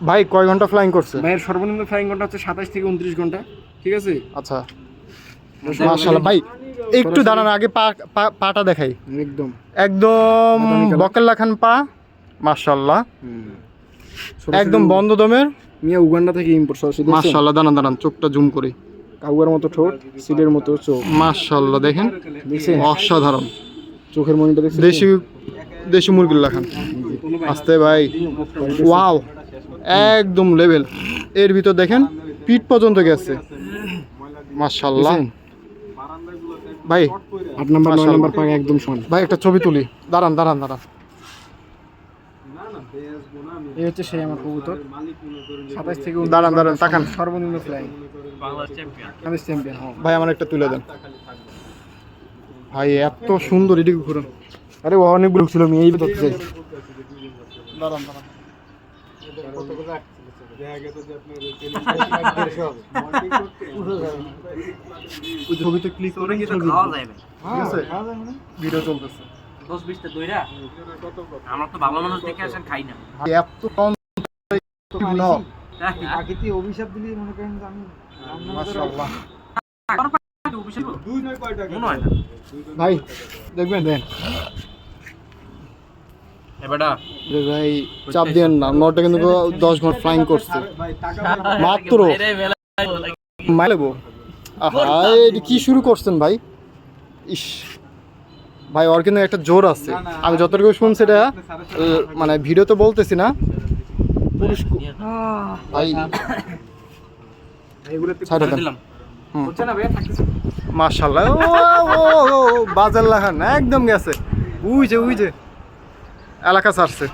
ভাই কয় ঘন্টা ফ্লাইং করছে? ভাইয়ের সর্বনিম্ন ফ্লাইং ঘন্টা হচ্ছে 27 থেকে 29 ঘন্টা, ঠিক আছে? আচ্ছা মাশাআল্লাহ ভাই, একটু দাঁড়ান, আগে পাটা দেখাই। একদম একদম বকেল্লা খান পা, মাশাআল্লাহ, একদম বন্ধ দমের। মিয়া উগান্ডা থেকে ইম্পোর্ট সরাসরি। মাশাআল্লাহ, দাঁড়ান দাঁড়ান, চোখটা জুম করি। কাউয়ার মতো ঠোঁট, সিলের মতো চোখ, মাশাআল্লাহ, দেখেন দেখছেন অসাধারণ। চোখের মনিটা দেখছেন? দেশি মুরগির লাখান। আস্তে ভাই, ওয়াও, একদম লেভেল। এর ভিতর দেখেন পিঠ পর্যন্ত গেছে, মাশাআল্লাহ ভাই। 8 নাম্বার 9 নাম্বার পাক একদম সমান। ভাই একটা ছবি তুলি, দাঁড়ান দাঁড়ান দাঁড়ান। এই হচ্ছে সেই আমার কবুতর, 27 থেকে দাঁড়ান দাঁড়ান, তাকান। সর্বনিম্ন ফ্লাইং বাংলাদেশ চ্যাম্পিয়ন। ভাই আমার একটা তুলে দেন ভাই, এত সুন্দর। এদিকে ঘুরুন। আরে ও অনেকগুলো ছিল, আমি এই ধরতে চাই। দাঁড়ান দাঁড়ান, ছবিতে ক্লিক করে কি খাওয়া যায়? ঠিক আছে, ভিডিও চলতেছে। 10-20টা দইরা আমরা তো ভালো মানুষ দেখে আসেন, খাই না। এত কম আকিতি অভিশাপ দিলি মনে করেন যে আমি মাশাআল্লাহ মনে হয় না ভাই, দেখবেন দেন এবারটা ভাই, চাপ দেন না। নটা কিন্তু 10 ঘন্টা ফ্লাইং করছে মাত্র। মাইলেবো ভাই, এটা কি শুরু করছেন ভাই? ইস ভাই, ওর কিন্তু একটা জোর আছে। আমি যতটুকু শুনছি এটা, মানে ভিডিওতে বলতেছি না, ভাই ছাড়া দেন। মাশাআল্লাহ, ও বাজার লাগান একদম গেছে, উই যে এলাকা ছাড়ছে।